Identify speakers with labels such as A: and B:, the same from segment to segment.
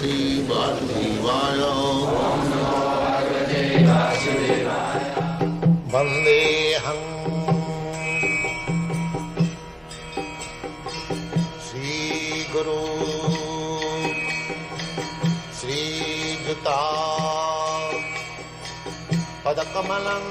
A: Bhagavate Vasudevaya. Vandeham Sri Guru Sri Juta Padakamalam.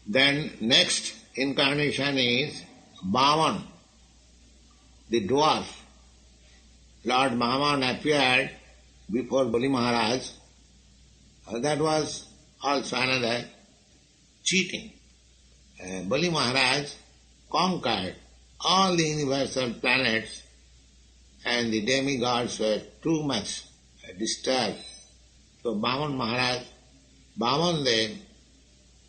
A: Then next incarnation is Bhavan, the dwarf. Lord Bhavan appeared before Bali Maharaj. That was also another cheating. Bali Maharaj conquered all the universal planets and the demigods were too much disturbed. So Bhavan then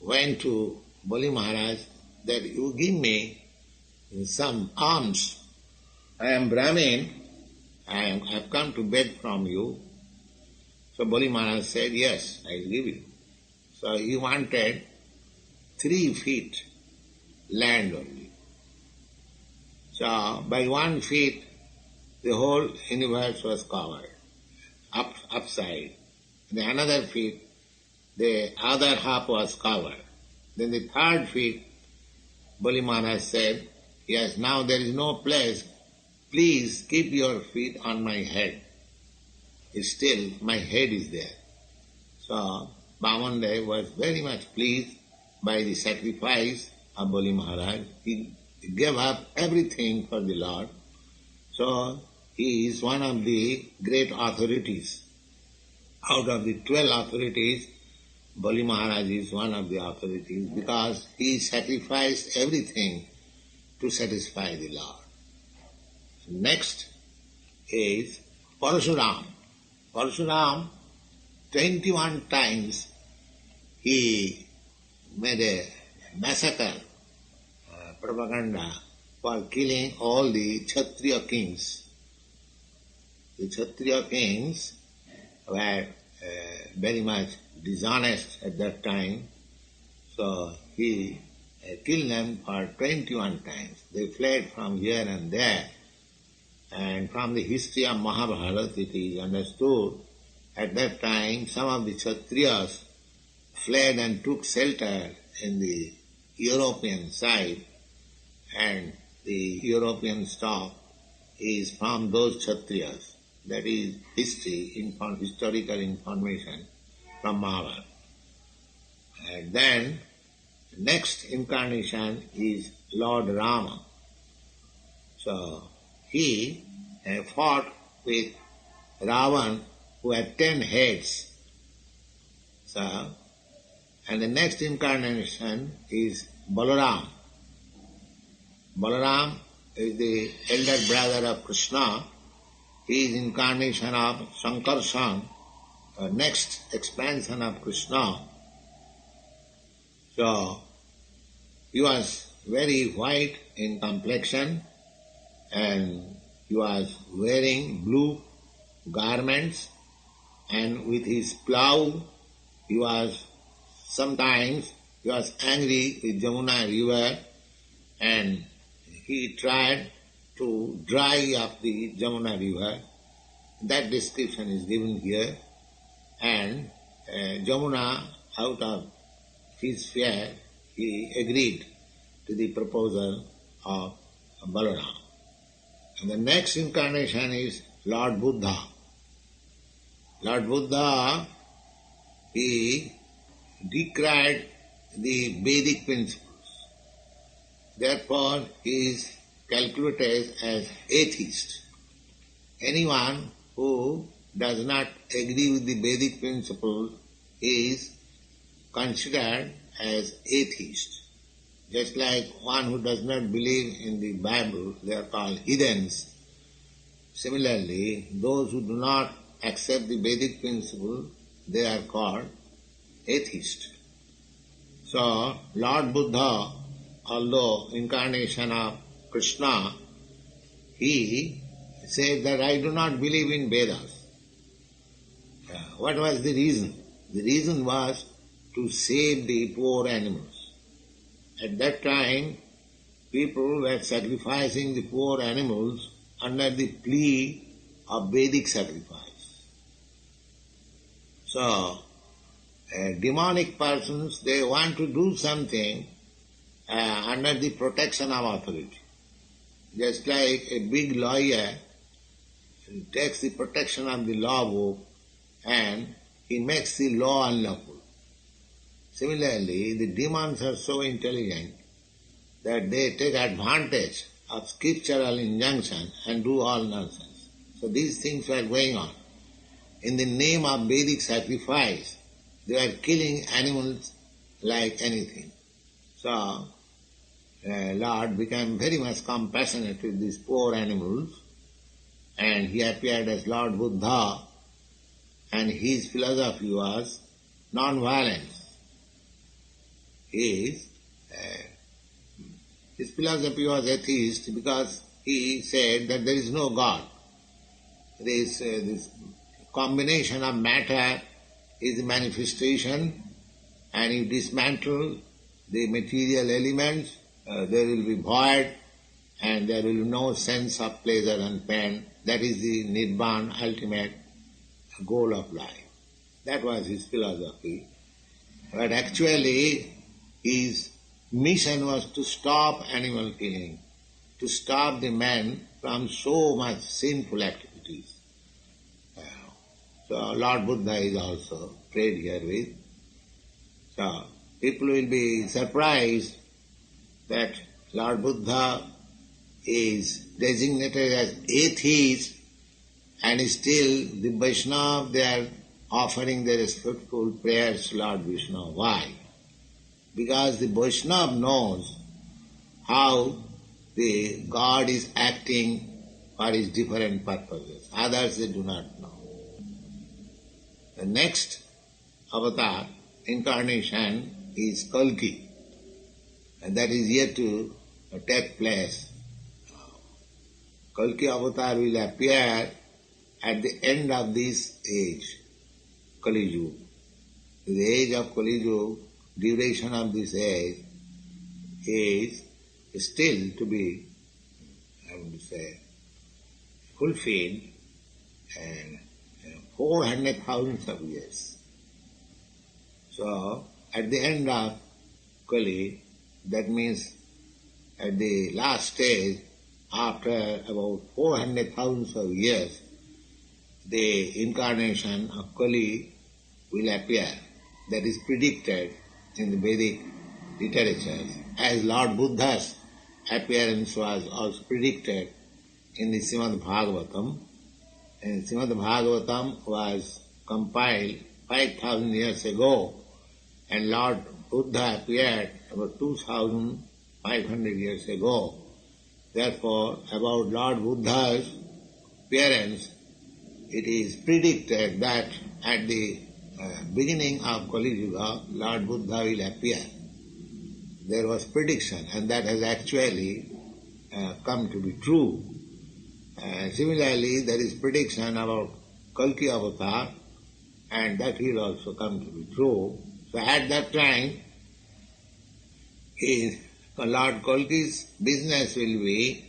A: went to Bali Maharaj that you give me some alms. I am Brahmin, I have come to beg from you. So Bali Maharaj said, yes, I will give you. So he wanted 3 feet land only. So by 1 feet the whole universe was covered, upside. The another feet, the other half was covered. Then the 3rd feet, Bali Maharaj said, yes, now there is no place, please keep your feet on my head. Still, my head is there. So, Bhavan was very much pleased by the sacrifice of Bali Maharaj. He gave up everything for the Lord. So, he is one of the great authorities. Out of the 12 authorities, Bali Maharaj is one of the authorities because he sacrificed everything to satisfy the Lord. Next is Parashuram. Parashuram, 21 times he made a massacre, propaganda for killing all the Kshatriya kings. The Kshatriya kings were very much dishonest at that time, so he killed them for 21 times. They fled from here and there, and from the history of Mahabharata it is understood at that time some of the Kshatriyas fled and took shelter in the European side, and the European stock is from those Kshatriyas. That is historical information from Mahabharata. And then next incarnation is Lord Rama. So he fought with Ravan who had 10 heads. So, and the next incarnation is Balaram. Balaram is the elder brother of Krishna. He is incarnation of Sankarshan, next expansion of Krishna. So, he was very white in complexion and he was wearing blue garments, and with his plough he was angry with Jamuna river and he tried to dry up the Jamuna river. That description is given here. And Jamuna, out of his fear, he agreed to the proposal of Balaram. And the next incarnation is Lord Buddha. Lord Buddha, he decried the Vedic principles. Therefore, he is calculated as atheist. Anyone who does not agree with the Vedic principles is considered as atheist. Just like one who does not believe in the Bible, they are called heathens. Similarly, those who do not accept the Vedic principle, they are called atheists. So, Lord Buddha, although incarnation of Krishna, he said that I do not believe in Vedas. What was the reason? The reason was to save the poor animals. At that time, people were sacrificing the poor animals under the plea of Vedic sacrifice. So, demonic persons, they want to do something under the protection of authority. Just like a big lawyer takes the protection of the law book and he makes the law unlawful. Similarly, the demons are so intelligent that they take advantage of scriptural injunction and do all nonsense. So these things were going on. In the name of Vedic sacrifice, they were killing animals like anything. So, Lord became very much compassionate with these poor animals, and he appeared as Lord Buddha, and his philosophy was non-violence. His philosophy was atheist because he said that there is no God. This combination of matter is the manifestation, and you dismantle the material elements, there will be void, and there will be no sense of pleasure and pain. That is the Nibbana, ultimate goal of life. That was his philosophy. But actually, his mission was to stop animal killing, to stop the man from so much sinful activities. So Lord Buddha is also prayed here with. So people will be surprised that Lord Buddha is designated as atheist, and still the Vaishnava, they are offering their respectful prayers to Lord Vishnu. Why? Because the Vaishnava knows how the God is acting for his different purposes. Others they do not know. The next avatar, incarnation, is Kalki, and that is yet to take place. Kalki avatar will appear at the end of this age, Kali Yuga. The age of Kali Yuga, duration of this age is still to be, I would say, fulfilled, and 400,000 of years. So, at the end of Kali, that means at the last stage, after about 400,000 of years, the incarnation of Kali will appear. That is predicted in the Vedic literature, as Lord Buddha's appearance was also predicted in the Srimad Bhagavatam. And Srimad Bhagavatam was compiled 5,000 years ago, and Lord Buddha appeared about 2,500 years ago. Therefore, about Lord Buddha's appearance, it is predicted that at the beginning of Kali Yuga, Lord Buddha will appear. There was prediction, and that has actually come to be true. Similarly, there is prediction about Kalki avatar, and that will also come to be true. So at that time, Lord Kalki's business will be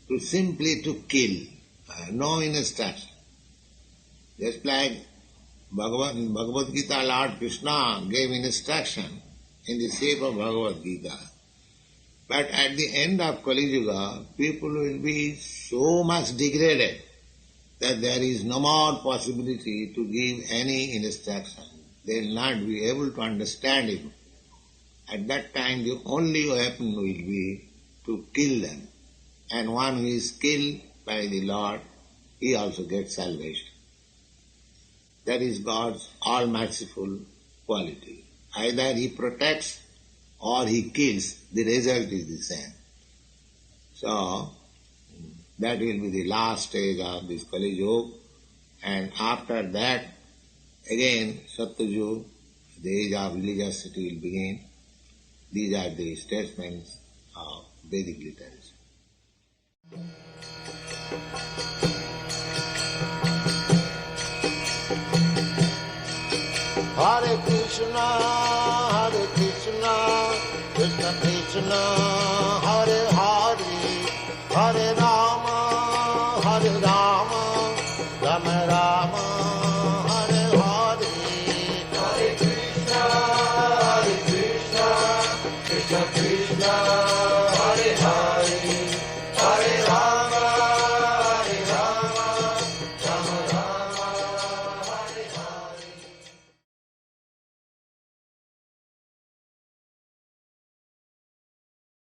A: to simply to kill, no instruction. Just like Bhagavad Gita, Lord Krishna gave instruction in the shape of Bhagavad Gita. But at the end of Kali Yuga, people will be so much degraded that there is no more possibility to give any instruction. They will not be able to understand it. At that time, the only weapon will be to kill them. And one who is killed by the Lord, he also gets salvation. That is God's all-merciful quality. Either he protects or he kills, the result is the same. So, that will be the last stage of this Kali Yuga, and after that, again, Satyuga, the age of religiosity will begin. These are the statements of Vedic literature. Hare Krishna, Krishna Krishna